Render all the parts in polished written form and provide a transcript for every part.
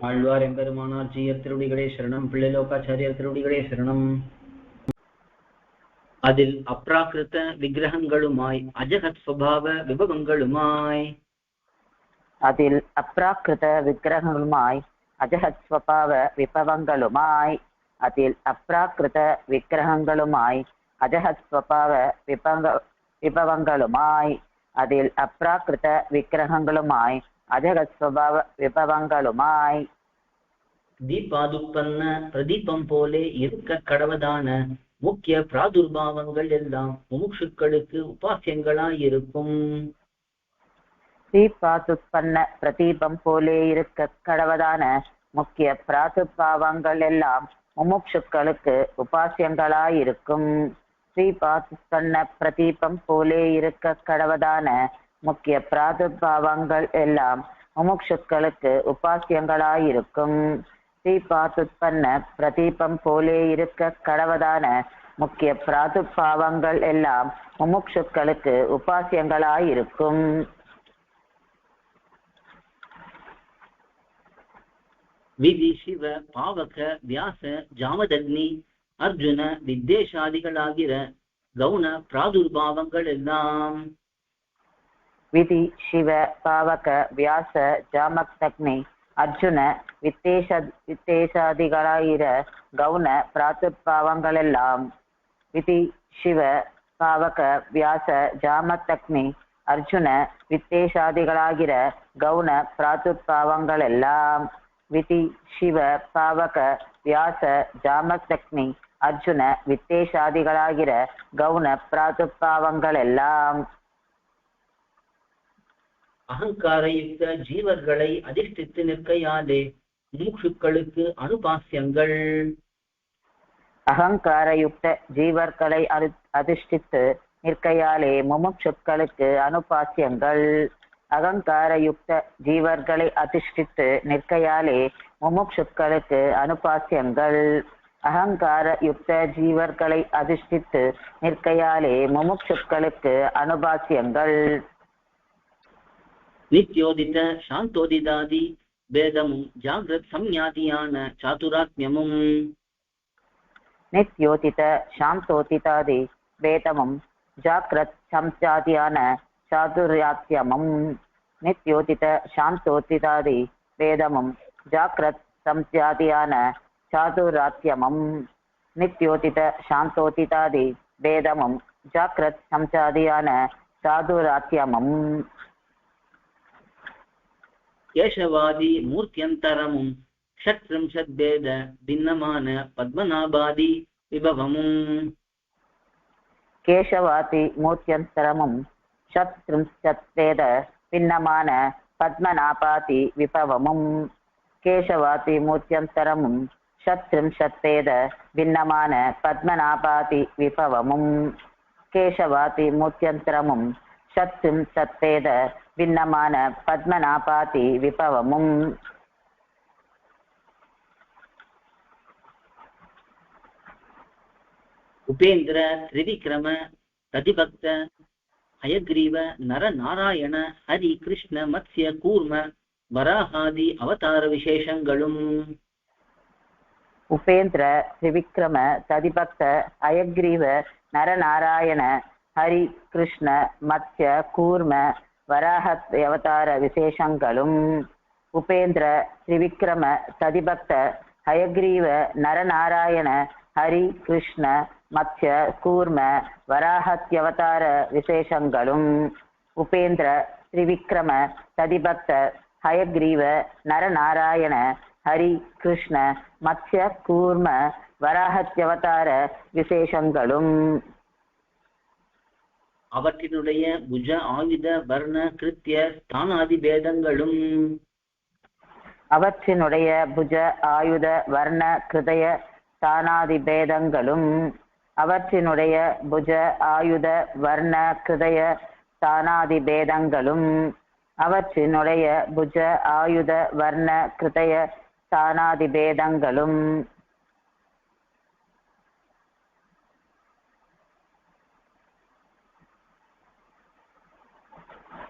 ஆழ்வார் எம்பெருமானார் ஜீயர் திருவடிகளே சரணம். பிள்ளைலோகாச்சாரியர் திருவடிகளே சரணம். அதில் அப்ராகிருத விக்கிரகங்களுமாய் அஜகத் ஸ்வபாவ விபவங்களுமாய் அதில் அப்ராகிருத விக்கிரகங்களுமாய் அஜகத் ஸ்வபாவ விபவங்களுமாய் அதில் அப்ராகிருத விக்கிரகங்களுமாய் அஜகத் ஸ்வபாவ விபவங்களுமாய் அதில் அப்ராகிருத விக்கிரகங்களுமாய் அஜகத் ஸ்வபாவ விபவங்களுமாய் தீபாதுப்பன்ன பிரதீபம் போலே இருக்க கடவதான முக்கிய பிராதுர்பாவங்கள் எல்லாம் முமுட்சுக்களுக்கு உபாசியங்களாயிருக்கும். தீபாதுப்பன்ன பிரதீபம் போலே இருக்க கடவதான முக்கிய பிராதுர்பாவங்கள் எல்லாம் முமுட்சுக்களுக்கு உபாசியங்களாயிருக்கும். ஸ்ரீபாதுப்பன்ன பிரதீபம் போலே இருக்க கடவதான முக்கிய பிராதுர்பாவங்கள் எல்லாம் முமுட்சுக்களுக்கு உபாசியங்களாயிருக்கும். ஸ்ரீபாதுப்பன்ன பிரதீபம் போலே இருக்க கடவதான முக்கிய பிராதுர்பாவங்கள் எல்லாம் முமுட்சுக்களுக்கு உபாசியங்களாயிருக்கும். விதி சிவ பாவக வியாச ஜாமதக்னி அர்ஜுன வித்தேஷாதிகளாகிற கவுன பிராதுர்பாவங்கள் எல்லாம் விதி சிவ பாவக வியாச ஜாமதக்னி அர்ஜுன வித்தேஷாதிகளாகிற கவுன பிராதுர்பாவங்கள் எல்லாம் விதி சிவ பாவக வியாச ஜாமதக்னி அர்ஜுன வித்தேஷாதிகளாகிற கவுன பிராதுர்பாவங்கள் எல்லாம் விதி சிவ பாவக வியாச ஜாமதக்னி அர்ஜுன வித்தேஷாதிகளாகிற கவுன பிராதுர்பாவங்கள் எல்லாம் அகங்காரயுக்த ஜீவர்களை அதிஷ்டித்து நிற்கையாலே முமுட்சுக்களுக்கு அனுபாசியங்கள். அகங்காரயுக்த ஜீவர்களை அதிஷ்டித்து நிற்கையாலே முமுட்சுக்களுக்கு அனுபாசியங்கள். அகங்காரயுக்த ஜீவர்களை அதிஷ்டித்து நிற்கையாலே முமுட்சுக்களுக்கு அனுபாசியங்கள். அகங்காரயுக்த ஜீவர்களை அதிஷ்டித்து நிற்கையாலே முமுட்சுக்களுக்கு அனுபாசியங்கள். நித்யோதித சாந்தோதிதாதி பேதமும் ஜாகிரத் சம்ஞாதியான சாதுராத்மியமும் நித்யோதித சாந்தோதிதாதி பேதமும் ஜாகிரத் சம்ஞாதியான சாதுராத்யமும் நித்யோதித சாந்தோதிதாதி வேதமும் ஜாகிரத் சம்ஞாதியான சாதுராத்யமும் நித்யோதித சாந்தோதிதாதி வேதமும் ஜாகிரத் சம்ஞாதியான சாதுராத்யமும் கேசவாதி மூர்த்தியந்தரமும் ஷட்ரிம்ஷத்பேத பின்னமான பத்மநாபாதி விபவமும் கேசவாதி மூர்த்தியந்தரமும் ஷட்ரிம்ஷத்பேத பின்னமான பத்மநாபாதி விபவமும் கேசவாதி மூர்த்தியந்தரமும் ஷட்ரிம்ஷத்பேத பின்னமான பத்மநாபாதி விபவமும் கேசவாதி மூர்த்தியந்தரமும் ஷட்ரிம்ஷத்பேத பின்னமான பத்மநாபாதி விபவமும் உபேந்திர திரிவிக்ரம ததிபக்த ஹயக்ரீவ நர நாராயண ஹரி கிருஷ்ண மத்ஸ்ய கூர்ம வராகாதி அவதார விசேஷங்களும் உபேந்திர திரிவிக்ரம ததிபக்த ஹயக்ரீவ நரநாராயண ஹரி கிருஷ்ண மத்ஸ்ய கூர்ம வராஹத் அவதார விசேஷங்களும் உபேந்திர திரிவிக்ரம ததிபக்த ஹயக்ரீவ நரநாராயண ஹரி கிருஷ்ண மத்ஸ்ய கூர்ம வராஹத்யவதார விசேஷங்களும் உபேந்திர திரிவிக்ரம ததிபக்த ஹயக்ரீவ நரநாராயண ஹரி கிருஷ்ண மத்ஸ்ய கூர்ம வராஹத்யவதார விசேஷங்களும் அவற்றினுடைய புஜ ஆயுத வர்ண கிருத்திய ஸ்தானாதி பேதங்களும் அவற்றினுடைய புஜ ஆயுத வர்ண கிருதய ஸ்தானாதி பேதங்களும் அவற்றினுடைய புஜ ஆயுத வர்ண கிருதய ஸ்தானாதி பேதங்களும் அவற்றினுடைய புஜ ஆயுத வர்ண கிருதய ஸ்தானாதி பேதங்களும்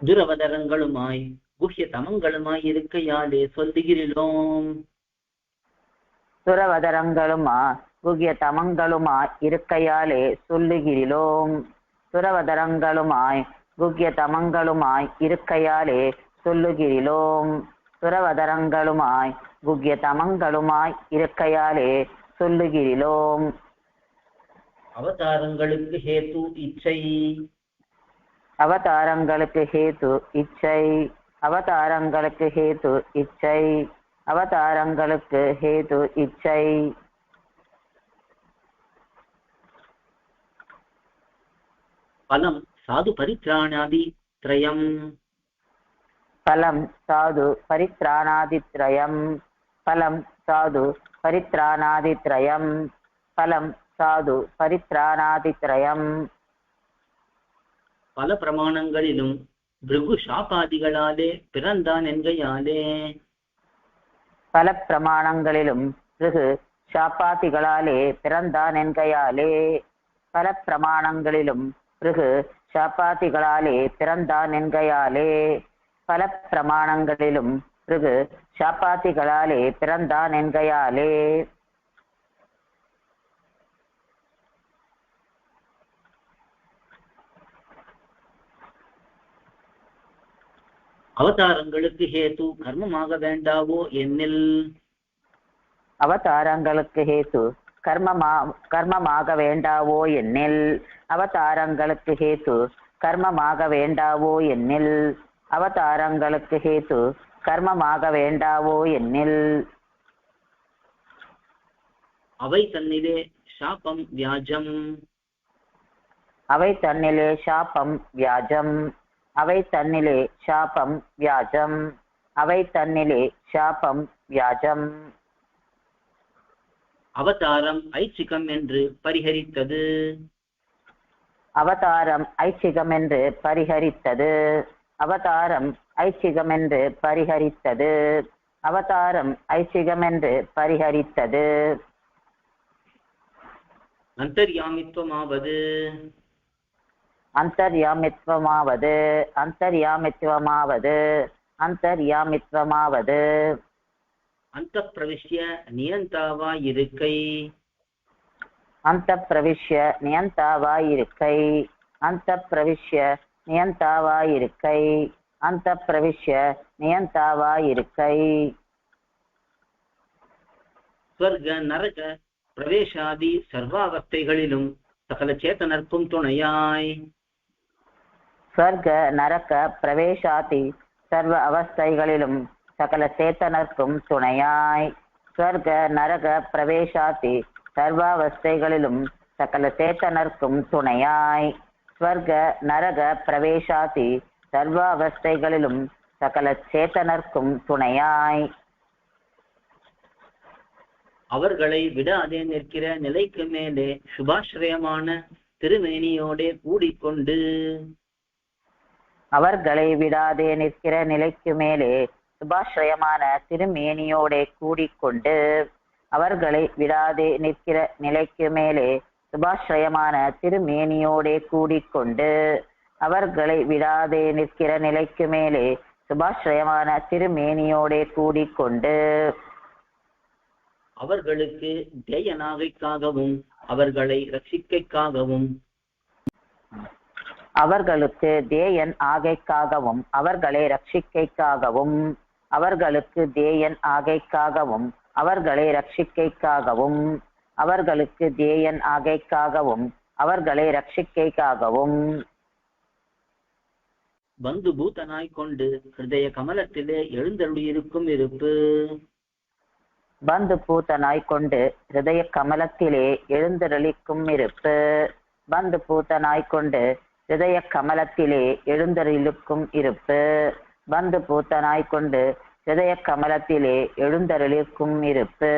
துரவதரங்களுமாய் குஹ்ய தமங்களுமாய் இருக்கையாலே சொல்லுகிறோம். சுரவதரங்களுமா குகிய தமங்களுமாய் இருக்கையாலே சொல்லுகிறோம். சுரவதரங்களுமாய் குகிய தமங்களுமாய் இருக்கையாலே சொல்லுகிறோம். சுரவதரங்களுமாய் குகிய தமங்களுமாய் இருக்கையாலே சொல்லுகிறோம். அவதாரங்களுக்கு ஹேது இச்சை. அவதாரங்களுக்கு ஹேது இச்சை. அவதாரங்களுக்கு ஹேது இச்சை. அவதாரங்களுக்கு ஹேது இச்சை. பலம் சாது பரித்ராணாதி த்ரயம். பலம் சாது பரித்ராணாதித்ரயம். பலம் சாது பரித்ராணாதித்ரயம். பலம் சாது பரித்ராணாதித்ரயம். பல பிரமாணங்களிலும் பிருகு சாபாதிகளாலே பிறந்தான் என்கையாலே. பல பிரமாணங்களிலும் பிருகு சாப்பாத்திகளாலே பிறந்தான் என்கையாலே. பல பிரமாணங்களிலும் பிருகு சாப்பாத்திகளாலே பிறந்தான் என்கையாலே. பல பிரமாணங்களிலும் பிருகு சாப்பாத்திகளாலே பிறந்தான் என்கையாலே. அவதாரங்களுக்கு ஹேது கர்மமாக வேண்டாவோ என்னில். அவதாரங்களுக்கு ஹேது கர்மமாக வேண்டாவோ என்னில். அவதாரங்களுக்கு ஹேது கர்மமாக வேண்டாவோ என்னில். அவதாரங்களுக்கு ஹேது கர்மமாக வேண்டாவோ என்னில். அவை தன்னிலே சாபம் வியாஜம். அவை தன்னிலே சாபம் வியாஜம். அவை தன்னிலே சாபம் வியாஜம். அவை தன்னிலே சாபம் வியாஜம். அவதாரம் ஐச்சிகம் என்று பரிஹரித்தது. அவதாரம் ஐச்சிகம் என்று பரிஹரித்தது. அவதாரம் ஐச்சிகம் என்று பரிஹரித்தது. அவதாரம் ஐச்சிகம் என்று பரிஹரித்தது. அந்தர்யாமித்வமாவது. அந்தர்யாமித்வமாவது. அந்தர்யாமித்வமாவது. அந்தர்யாமித்வமாவது. அந்த பிரவிஷ்ய நியந்தாவாயிருக்கை. அந்த பிரவிஷ்ய நியந்தாவாயிருக்கை. அந்த பிரவிஷ்ய நியந்தாவாயிருக்கை. அந்த பிரவிஷ்ய நியந்தாவாயிருக்கை. ஸ்வர்க நரக பிரவேசாதி சர்வாவஸ்தைகளிலும் சகல சேத்தனர்க்கும் துணையாய். ஸ்வர்க நரக பிரவேசாதி சர்வ அவஸ்தைகளிலும் சகல சேத்தனர்க்கும் துணையாய். ஸ்வர்க நரக பிரவேசாதி சர்வாவஸ்தைகளிலும் சகல சேத்தனர்க்கும் துணையாய். ஸ்வர்க நரக பிரவேசாதி சர்வாவஸ்தைகளிலும் சகல சேத்தனர்க்கும் துணையாய். அவர்களை விடாதே நிற்கிற நிலைக்கு மேலே சுபாஸ்ரயமான திருமேனியோடே கூடிக்கொண்டு. அவர்களை விடாதே நிற்கிற நிலைக்கு மேலே சுபாஸ்ரயமான திருமேனியோடே கூடிக்கொண்டு. அவர்களை விடாதே நிற்கிற நிலைக்கு மேலே சுபாஸ்ரயமான திருமேனியோடே கூடிக்கொண்டு. அவர்களை விடாதே நிற்கிற நிலைக்கு மேலே சுபாஸ்ரயமான திருமேனியோடே கூடிக்கொண்டு. அவர்களுக்கு தேயனாகைக்காகவும் அவர்களை ரட்சிக்கைக்காகவும். அவர்களுக்கு தேயன் ஆகைக்காகவும் அவர்களை ரட்சிக்கைக்காகவும். அவர்களுக்கு தேயன் ஆகைக்காகவும் அவர்களை ரட்சிக்கைக்காகவும். அவர்களுக்கு தேயன் ஆகைக்காகவும் அவர்களை ரட்சிக்கைக்காகவும். பந்து பூதனாய் கொண்டு ஹிருதய கமலத்திலே எழுந்தருளியிருக்கும் இருப்பு. பந்து பூத்தனாய் கொண்டு ஹிருதய கமலத்திலே எழுந்தருளிக்கும் இருப்பு. பந்து பூத்தனாய் கொண்டு ஹிருதய கமலத்திலே எழுந்தருளிக்கும் இருப்பு. பந்து பூத்தனாய் கொண்டு ஹிருதய கமலத்திலே எழுந்தருளிக்கும் இருப்பு.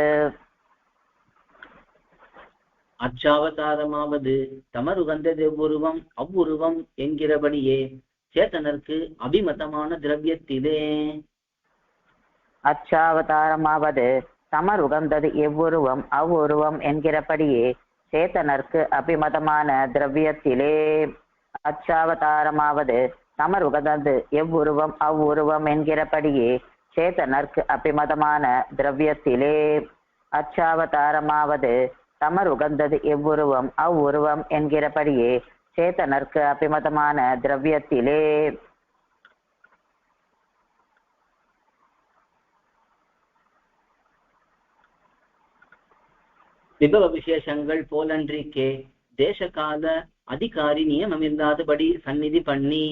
அச்சாவதாரமாவது தமருகந்தது எவ்வுருவம் அவ்வுருவம் என்கிறபடியே சேத்தனருக்கு அபிமதமான திரவியத்திலே. அச்சாவதாரமாவது தமருகந்தது எவ்வுருவம் அவ்வுருவம் என்கிறபடியே சேத்தனருக்கு அபிமதமான திரவியத்திலே. அச்சாவதாரமாவது தமருகந்தது எவ்வுருவம் அவ்வுருவம் என்கிறபடியே சேதனர்க்கு அபிமதமான திரவியத்திலே. அச்சாவதாரமாவது தமருகந்தது எவ்வுருவம் அவ்வுருவம் என்கிறபடியே சேதனர்க்கு அபிமதமான திரவியத்திலே. விபவ விசேஷங்கள் போலன்றிக்கே தேசகால அதிகாரி நியமமில்லாதபடி சந்நிதி பண்ணி.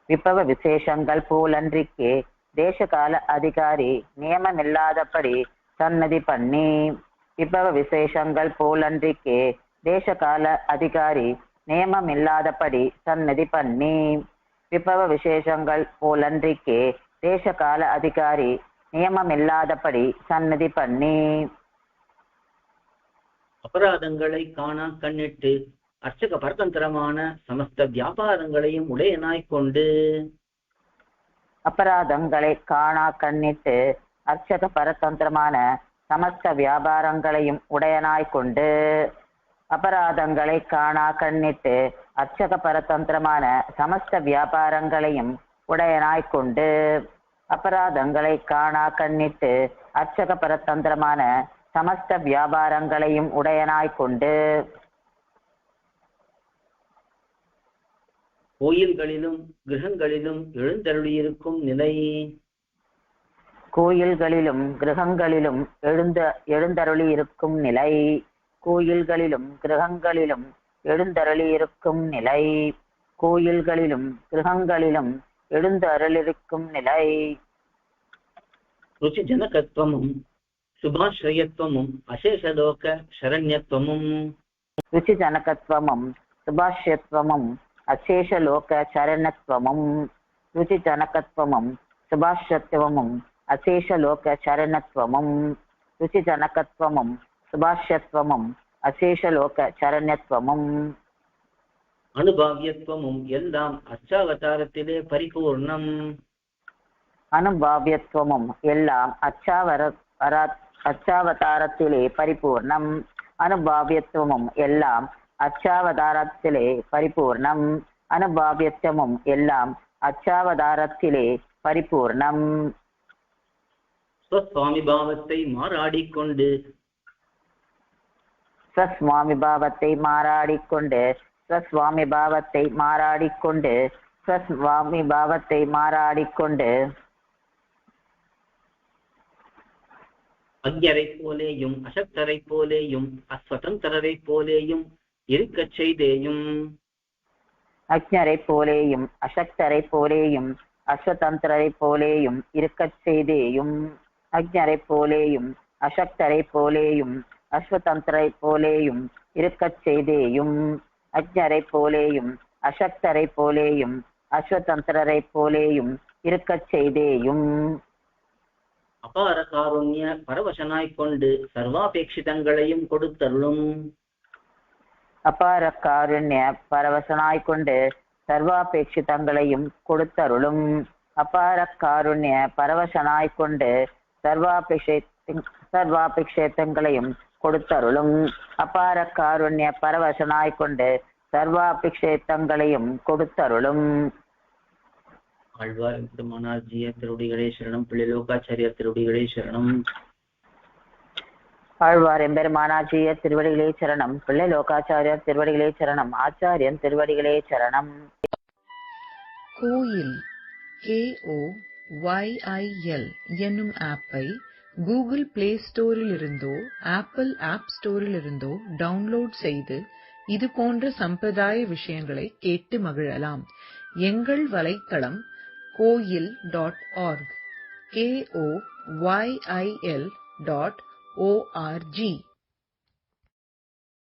விபவ விசேஷங்கள் போலன்றிக்கே தேசகால அதிகாரி நியமமில்லாதபடி சந்நிதி பண்ணி. விபவ விசேஷங்கள் போலன்றிக்கே தேசகால அதிகாரி நியமமில்லாதபடி சந்நிதி பண்ணி. விபவ விசேஷங்கள் போலன்றிக்கே தேசகால அதிகாரி நியமமில்லாதபடி சந்நிதி பண்ணி. அபராதங்களை காணா கண்ணிட்டு அர்ச்சக பரதந்திரமான சமஸ்த வியாபாரங்களையும் உடையனாய்க் கொண்டு. அபராதங்களை காணா கண்ணிட்டு அர்ச்சக பரதந்திரமான சமஸ்த வியாபாரங்களையும் உடையனாய்க் கொண்டு. அபராதங்களை காணா கண்ணிட்டு அர்ச்சக பரதந்திரமான சமஸ்த வியாபாரங்களையும் உடையனாய்க் கொண்டு. அபராதங்களை காணா கண்ணிட்டு அர்ச்சக பரதந்திரமான சமஸ்த வியாபாரங்களையும் உடையனாய்க் கொண்டு. கோயில்களிலும் கிரகங்களிலும் எழுந்தருளியிருக்கும் நிலை. கோயில்களிலும் கிரகங்களிலும் எழுந்தருளியிருக்கும் நிலை. கோயில்களிலும் கிரகங்களிலும் எழுந்தருளியிருக்கும் நிலை. கோயில்களிலும் கிரகங்களிலும் எழுந்தருளிருக்கும் நிலை. ருச்சி ஜனகத்துவமும் சுபாஸ்ரயத்துவமும் அசேஷலோக சரண்யத்துவமும். ருச்சி ஜனகத்துவமும் சுபாஷ்யத்துவமும் அசேஷலோக சரணத்துவமும். ருச்சி ஜனகத்துவமும் சுபாஷ்யத்துவமும் அசேஷலோக சரணத்துவமும். ருச்சி ஜனகத்துவமும் சுபாஷ்யத்துவமும் அசேஷலோக சரண்யத்துவமும். அனுபாவியத்துவமும் எல்லாம் அச்சாவதாரத்திலே பரிபூர்ணம். அனுபாவியத்துவமும் எல்லாம் அச்சாவதாரத்திலே பரிபூர்ணம். அனுபாவியத்துவமும் எல்லாம் அச்சாவதாரத்திலே பரிபூர்ணம். அனுபாவியத்துவமும் எல்லாம் அச்சாவதாரத்திலே பரிபூர்ணம். ஸ்வஸ்வாமி பாவத்தை மாறாடிக்கொண்டு. ஸ்வஸ்வாமி பாவத்தை மாறாடிக்கொண்டு. ஸ்வஸ்வாமி பாவத்தை மாறாடிக்கொண்டு. ஸ்வஸ்வாமி பாவத்தை மாறாடிக்கொண்டு. அக்ஞரை போலேயும் அசக்தரை போலேயும் அஸ்வதந்திரரை போலேயும் இருக்கச் செய்தேயும். அக்ஞரை போலேயும் அசக்தரை போலேயும் அஸ்வதந்திரரை போலேயும் இருக்கச் செய்தேயும். அக்ஞரை போலேயும் அசக்தரை போலேயும் அஸ்வதந்திரை போலேயும் இருக்கச் செய்தேயும். அக்ஞரை போலேயும் அசக்தரை போலேயும் அஸ்வதந்திரரை போலேயும் இருக்கச் செய்தேயும். அபார காருண்ய பரவசனாய்க் கொண்டு சர்வாபேட்சிதங்களையும் கொடுத்தருளும். அபார காருண்ய பரவசனாய்க் கொண்டு சர்வாபேட்சிதங்களையும் கொடுத்தருளும். அபார காருண்ய பரவசனாய்க் கொண்டு சர்வாபேட்சிதங்களையும் கொடுத்தருளும். அபார காருண்ய பரவசனாய்க் கொண்டு சர்வாபேட்சிதங்களையும் கொடுத்தருளும். ஆழ்வார் பெருமானார்ஜிய திருவடிகளே சரணம். பிள்ளைலோகாச்சாரியர் திருவடிகளே சரணம். ஆழ்வார் எம்பெருமானார்ஜிய திருவடிகளே சரணம். பிள்ளை லோகாச்சாரியர் திருவடிகளே சரணம். ஆச்சாரியன் திருவடிகளே சரணம். கோயில் KOYIL என்னும் ஆப்பை கூகுள் பிளே ஸ்டோரில் இருந்தோ ஆப்பிள் ஆப் ஸ்டோரில் இருந்தோ டவுன்லோட் செய்து இது போன்ற சம்பிரதாய விஷயங்களை கேட்டு மகிழலாம். எங்கள் வலைத்தளம் koyil.org KOYIL.org